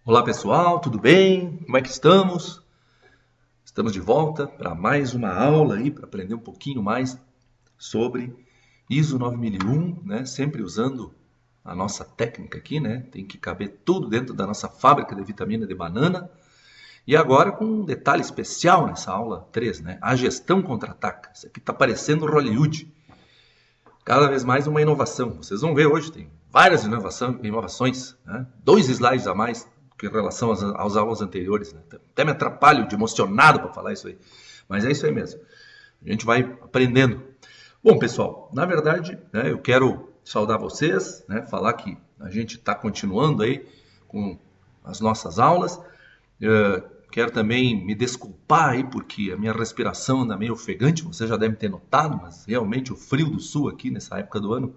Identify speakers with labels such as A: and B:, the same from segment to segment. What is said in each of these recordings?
A: Olá pessoal, tudo bem? Como é que estamos? Estamos de volta para mais uma aula aí para aprender um pouquinho mais sobre ISO 9001, né? Sempre usando a nossa técnica aqui, né? Tem que caber tudo dentro da nossa fábrica de vitamina de banana. E agora com um detalhe especial nessa aula 3, né? A gestão contra-ataca. Isso aqui está parecendo Hollywood. Cada vez mais uma inovação. Vocês vão ver hoje, tem várias inovações, né? 2 slides a mais em relação às aulas anteriores. Né? Até me atrapalho de emocionado para falar isso aí. Mas é isso aí mesmo. A gente vai aprendendo. Bom, pessoal, na verdade, né, eu quero saudar vocês, né, falar que a gente está continuando aí com as nossas aulas. Quero também me desculpar aí porque a minha respiração anda meio ofegante, vocês já devem ter notado, mas realmente o frio do sul aqui nessa época do ano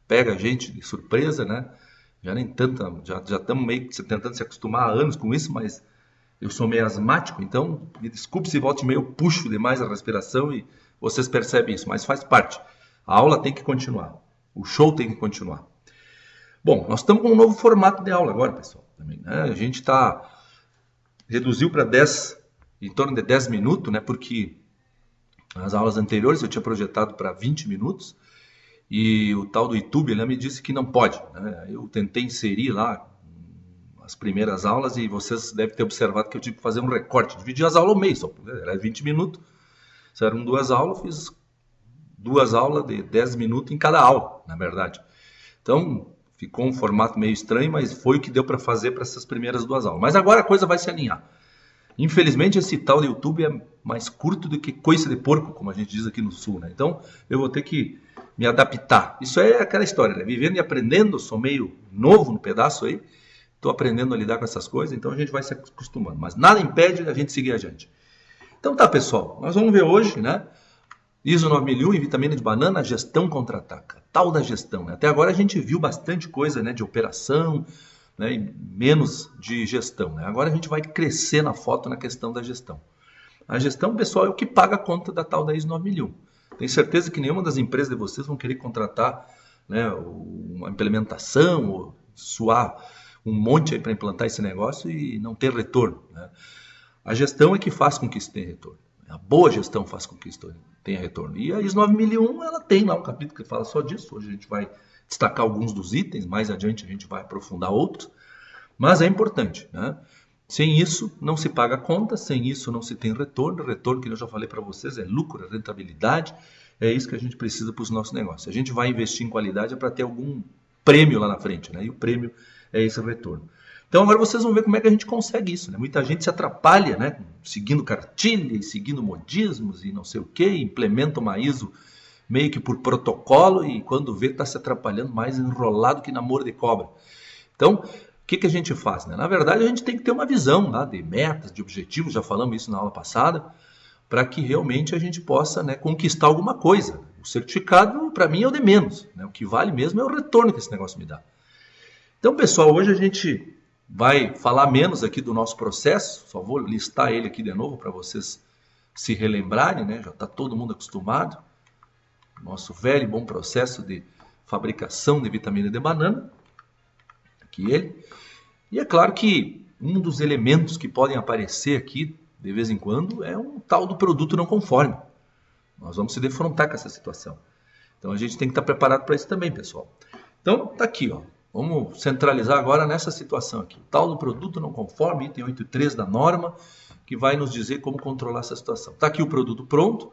A: pega a gente de surpresa, né? Já nem tanta, já estamos meio que tentando se acostumar há anos com isso, mas eu sou meio asmático, então me desculpe se volte meio puxo demais a respiração e vocês percebem isso, mas faz parte. A aula tem que continuar, o show tem que continuar. Bom, nós estamos com um novo formato de aula agora, pessoal. Também, né? A gente reduziu para 10, em torno de 10 minutos, né? Porque as aulas anteriores eu tinha projetado para 20 minutos e o tal do YouTube me disse que não pode. Né? Eu tentei inserir lá as primeiras aulas e vocês devem ter observado que eu tive que fazer um recorte, dividir as aulas ao meio, só, era 20 minutos, se eram 2 aulas, eu fiz 2 aulas de 10 minutos em cada aula, na verdade. Então, ficou um formato meio estranho, mas foi o que deu para fazer para essas primeiras 2 aulas. Mas agora a coisa vai se alinhar. Infelizmente, esse tal de YouTube é mais curto do que coice de porco, como a gente diz aqui no Sul, né? Então, eu vou ter que me adaptar. Isso é aquela história, né? Vivendo e aprendendo, sou meio novo no pedaço aí, estou aprendendo a lidar com essas coisas, então a gente vai se acostumando. Mas nada impede a gente seguir adiante. Então tá, pessoal, nós vamos ver hoje, né? ISO 9001 e vitamina de banana, gestão contra-ataca. Tal da gestão, né? Até agora a gente viu bastante coisa, né, de operação, né, e menos de gestão. Né? Agora a gente vai crescer na foto na questão da gestão. A gestão, pessoal, é o que paga a conta da tal da ISO 9001. Tenho certeza que nenhuma das empresas de vocês vão querer contratar, né, uma implementação ou suar um monte para implantar esse negócio e não ter retorno. Né? A gestão é que faz com que isso tenha retorno. A boa gestão faz com que isso tenha retorno. E a ISO 9001, ela tem lá um capítulo que fala só disso. Hoje a gente vai destacar alguns dos itens, mais adiante a gente vai aprofundar outros. Mas é importante, né? Sem isso não se paga a conta, sem isso não se tem retorno. Retorno, que eu já falei para vocês, é lucro, é rentabilidade. É isso que a gente precisa para os nossos negócios. Se a gente vai investir em qualidade é para ter algum prêmio lá na frente, né? E o prêmio é esse retorno. Então agora vocês vão ver como é que a gente consegue isso. Né? Muita gente se atrapalha, né? Seguindo cartilha e seguindo modismos e não sei o que, implementa uma ISO meio que por protocolo e quando vê está se atrapalhando mais enrolado que namoro de cobra. Então, o que a gente faz? Né? Na verdade, a gente tem que ter uma visão lá, de metas, de objetivos, já falamos isso na aula passada, para que realmente a gente possa, né, conquistar alguma coisa. O certificado, para mim, é o de menos. Né? O que vale mesmo é o retorno que esse negócio me dá. Então, pessoal, hoje a gente vai falar menos aqui do nosso processo, só vou listar ele aqui de novo para vocês se relembrarem, né? Já está todo mundo acostumado. Nosso velho e bom processo de fabricação de vitamina de banana, aqui ele. E é claro que um dos elementos que podem aparecer aqui de vez em quando é um tal do produto não conforme. Nós vamos se defrontar com essa situação. Então a gente tem que estar preparado para isso também, pessoal. Então tá aqui, ó. Vamos centralizar agora nessa situação aqui. O tal do produto não conforme, item 8.3 da norma, que vai nos dizer como controlar essa situação. Está aqui o produto pronto.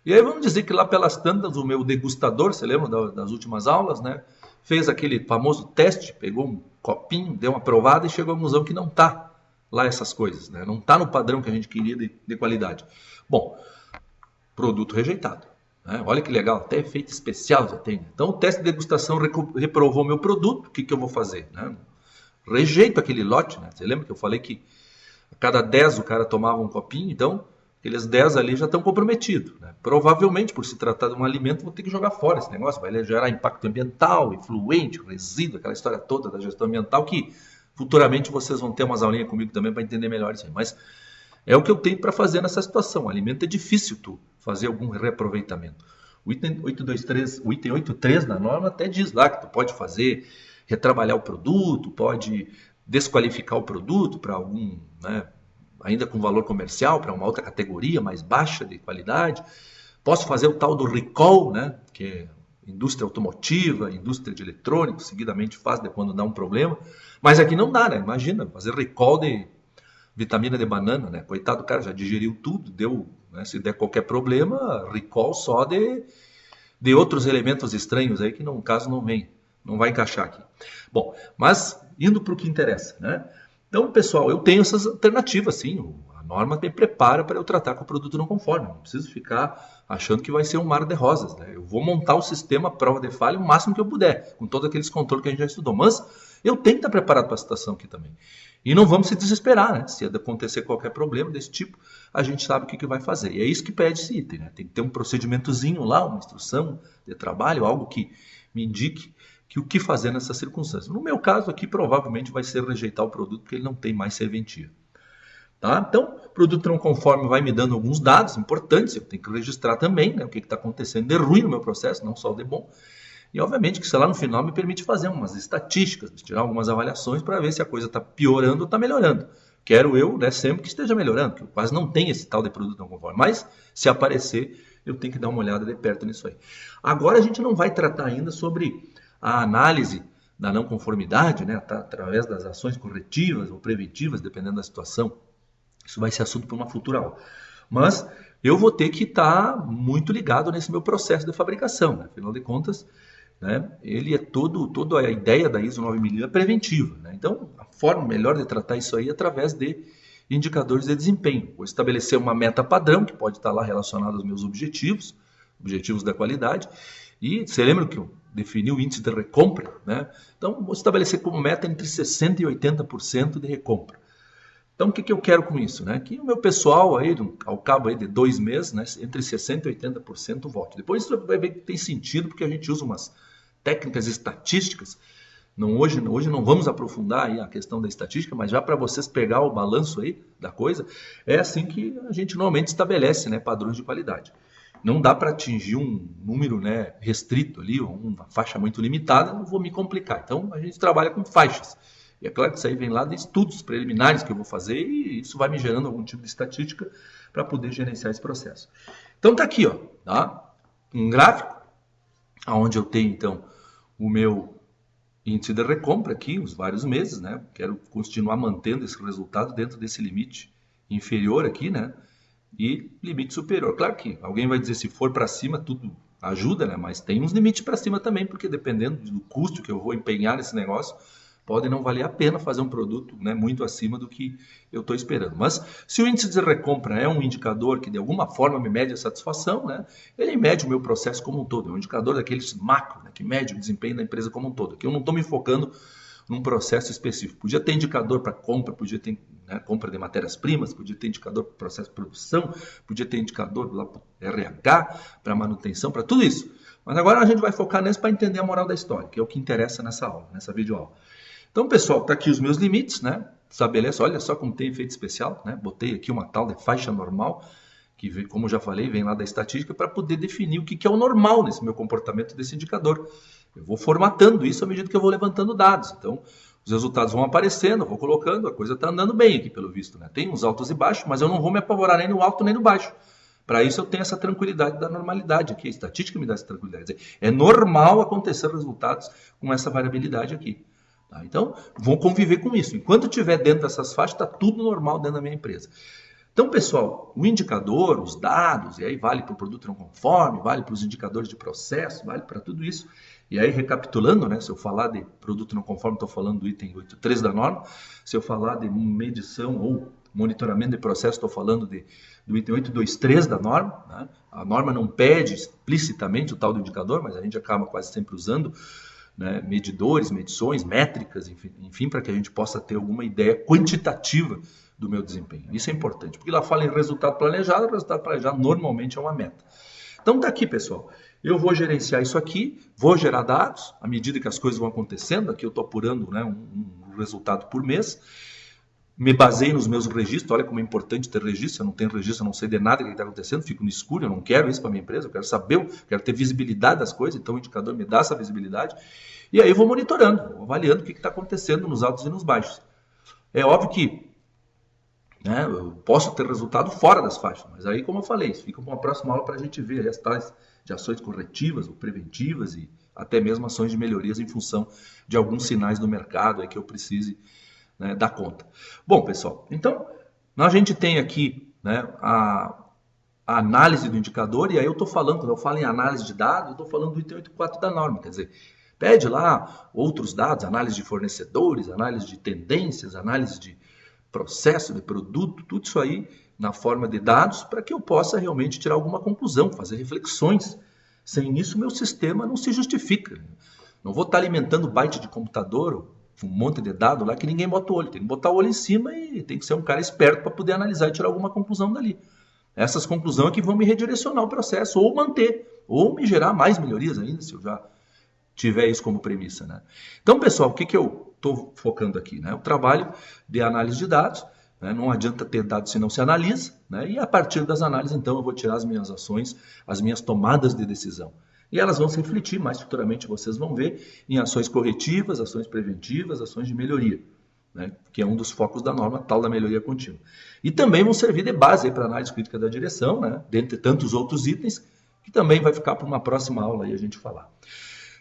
A: E aí vamos dizer que lá pelas tantas o meu degustador, você lembra das últimas aulas, né? Fez aquele famoso teste, pegou um copinho, deu uma provada e chegou à conclusão que não está lá essas coisas, né? Não está no padrão que a gente queria de qualidade. Bom, produto rejeitado. Olha que legal, até efeito especial já tem. Então o teste de degustação reprovou meu produto, o que eu vou fazer? Né? Rejeito aquele lote, né? Você lembra que eu falei que a cada 10 o cara tomava um copinho, então aqueles 10 ali já estão comprometidos. Né? Provavelmente, por se tratar de um alimento, vou ter que jogar fora esse negócio, vai gerar impacto ambiental, influente, resíduo, aquela história toda da gestão ambiental que futuramente vocês vão ter umas aulinhas comigo também para entender melhor isso aí. Mas é o que eu tenho para fazer nessa situação. O alimento é difícil tu fazer algum reaproveitamento. O item 8.3 da norma até diz lá que tu pode fazer, retrabalhar o produto, pode desqualificar o produto para algum, né, ainda com valor comercial, para uma outra categoria mais baixa de qualidade. Posso fazer o tal do recall, né, que é indústria automotiva, indústria de eletrônicos, seguidamente faz de quando dá um problema. Mas aqui não dá, né? Imagina, fazer recall de vitamina de banana, né? Coitado do cara, já digeriu tudo, deu, né, se der qualquer problema, recall só de outros elementos estranhos aí que no caso não vai encaixar aqui. Bom, mas indo para o que interessa, né? Então, pessoal, eu tenho essas alternativas, sim. A norma me prepara para eu tratar com o produto não conforme. Não preciso ficar achando que vai ser um mar de rosas, né? Eu vou montar o sistema prova de falha o máximo que eu puder, com todos aqueles controles que a gente já estudou. Mas eu tenho que estar preparado para a situação aqui também. E não vamos se desesperar, né? Se acontecer qualquer problema desse tipo, a gente sabe o que vai fazer. E é isso que pede esse item, né? Tem que ter um procedimentozinho lá, uma instrução de trabalho, algo que me indique que o que fazer nessas circunstâncias. No meu caso aqui, provavelmente vai ser rejeitar o produto porque ele não tem mais serventia. Tá? Então, o produto não conforme vai me dando alguns dados importantes, eu tenho que registrar também, né, o que está acontecendo de ruim no meu processo, não só o de bom. E obviamente que isso lá no final me permite fazer umas estatísticas, tirar algumas avaliações para ver se a coisa está piorando ou está melhorando. Quero eu, né, sempre que esteja melhorando, que eu quase não tenho esse tal de produto não conforme, mas se aparecer, eu tenho que dar uma olhada de perto nisso aí. Agora a gente não vai tratar ainda sobre a análise da não conformidade, né, através das ações corretivas ou preventivas, dependendo da situação. Isso vai ser assunto para uma futura aula. Mas eu vou ter que estar muito ligado nesse meu processo de fabricação. Né? Afinal de contas, né, ele é toda a ideia da ISO 9001 é preventiva. Né? Então, a forma melhor de tratar isso aí é através de indicadores de desempenho. Vou estabelecer uma meta padrão, que pode estar lá relacionada aos meus objetivos da qualidade. E você lembra que eu defini o índice de recompra? Né? Então, vou estabelecer como meta entre 60% e 80% de recompra. Então, o que eu quero com isso? Né? Que o meu pessoal, aí, ao cabo aí de 2 meses, né, entre 60% e 80% volte. Depois você vai ver que tem sentido, porque a gente usa umas técnicas estatísticas. Hoje não vamos aprofundar aí a questão da estatística, mas já para vocês pegar o balanço aí da coisa, é assim que a gente normalmente estabelece, né, padrões de qualidade. Não dá para atingir um número, né, restrito ali, ou uma faixa muito limitada, não vou me complicar. Então, a gente trabalha com faixas. E é claro que isso aí vem lá de estudos preliminares que eu vou fazer e isso vai me gerando algum tipo de estatística para poder gerenciar esse processo. Então tá aqui, ó, tá? Um gráfico onde eu tenho então o meu índice de recompra aqui, os vários meses, né? Quero continuar mantendo esse resultado dentro desse limite inferior aqui, né? E limite superior. Claro que alguém vai dizer se for para cima tudo ajuda, né? Mas tem uns limites para cima também, porque dependendo do custo que eu vou empenhar nesse negócio, pode não valer a pena fazer um produto, né, muito acima do que eu estou esperando. Mas se o índice de recompra é um indicador que de alguma forma me mede a satisfação, né, ele mede o meu processo como um todo. É um indicador daqueles macro, né, que mede o desempenho da empresa como um todo. Aqui eu não estou me focando num processo específico. Podia ter indicador para compra, podia ter, né, compra de matérias-primas, podia ter indicador para processo de produção, podia ter indicador lá para RH, para manutenção, para tudo isso. Mas agora a gente vai focar nesse para entender a moral da história, que é o que interessa nessa aula, nessa videoaula. Então, pessoal, tá aqui os meus limites, né? Estabeleço, olha só como tem efeito especial, né? Botei aqui uma tal de faixa normal, que, como já falei, vem lá da estatística, para poder definir o que é o normal nesse meu comportamento desse indicador. Eu vou formatando isso à medida que eu vou levantando dados. Então, os resultados vão aparecendo, eu vou colocando, a coisa está andando bem aqui, pelo visto, né? Tem uns altos e baixos, mas eu não vou me apavorar nem no alto nem no baixo. Para isso eu tenho essa tranquilidade da normalidade aqui. A estatística me dá essa tranquilidade. Quer dizer, é normal acontecer resultados com essa variabilidade aqui. Tá? Então, vou conviver com isso. Enquanto estiver dentro dessas faixas, está tudo normal dentro da minha empresa. Então, pessoal, o indicador, os dados, e aí vale para o produto não conforme, vale para os indicadores de processo, vale para tudo isso. E aí, recapitulando, né, se eu falar de produto não conforme, estou falando do item 8.3 da norma. Se eu falar de medição ou monitoramento de processo, estou falando do item 8.2.3 da norma. Né? A norma não pede explicitamente o tal do indicador, mas a gente acaba quase sempre usando, né, medidores, medições, métricas, enfim, para que a gente possa ter alguma ideia quantitativa do meu desempenho. Isso é importante, porque lá fala em resultado planejado, o resultado planejado normalmente é uma meta. Então tá aqui, pessoal. Eu vou gerenciar isso aqui, vou gerar dados à medida que as coisas vão acontecendo. Aqui eu estou apurando, né, um resultado por mês. Me baseio nos meus registros. Olha como é importante ter registro. Se eu não tenho registro, eu não sei de nada que está acontecendo, fico no escuro. Eu não quero isso para a minha empresa, eu quero saber, eu quero ter visibilidade das coisas. Então o indicador me dá essa visibilidade. E aí eu vou monitorando, vou avaliando o que está acontecendo nos altos e nos baixos. É óbvio que, né, eu posso ter resultado fora das faixas, mas aí, como eu falei, isso fica para uma próxima aula para a gente ver as tais de ações corretivas ou preventivas e até mesmo ações de melhorias em função de alguns sinais do mercado aí que eu precise, né, dar conta. Bom, pessoal, então a gente tem aqui, né, a análise do indicador, e aí eu estou falando, quando eu falo em análise de dados, eu estou falando do item 84 da norma, quer dizer, pede lá outros dados, análise de fornecedores, análise de tendências, análise de processo, de produto, tudo isso aí na forma de dados, para que eu possa realmente tirar alguma conclusão, fazer reflexões. Sem isso, meu sistema não se justifica. Não vou estar alimentando byte de computador, um monte de dado lá que ninguém bota o olho. Tem que botar o olho em cima e tem que ser um cara esperto para poder analisar e tirar alguma conclusão dali. Essas conclusões que vão me redirecionar o processo, ou manter, ou me gerar mais melhorias ainda, se eu já tiver isso como premissa, né? Então, pessoal, o que eu estou focando aqui, né? O trabalho de análise de dados, né? Não adianta ter dados se não se analisa, né? E a partir das análises, então, eu vou tirar as minhas ações, as minhas tomadas de decisão. E elas vão se refletir, mais futuramente vocês vão ver, em ações corretivas, ações preventivas, ações de melhoria, né? Que é um dos focos da norma, tal da melhoria contínua. E também vão servir de base para análise crítica da direção, né? Dentre tantos outros itens, que também vai ficar para uma próxima aula aí a gente falar.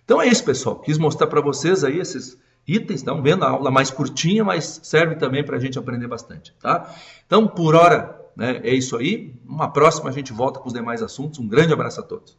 A: Então é isso, pessoal. Quis mostrar para vocês aí esses itens. Estão vendo a aula mais curtinha, mas serve também para a gente aprender bastante, tá? Então, por hora, né, é isso aí. Uma próxima a gente volta com os demais assuntos. Um grande abraço a todos.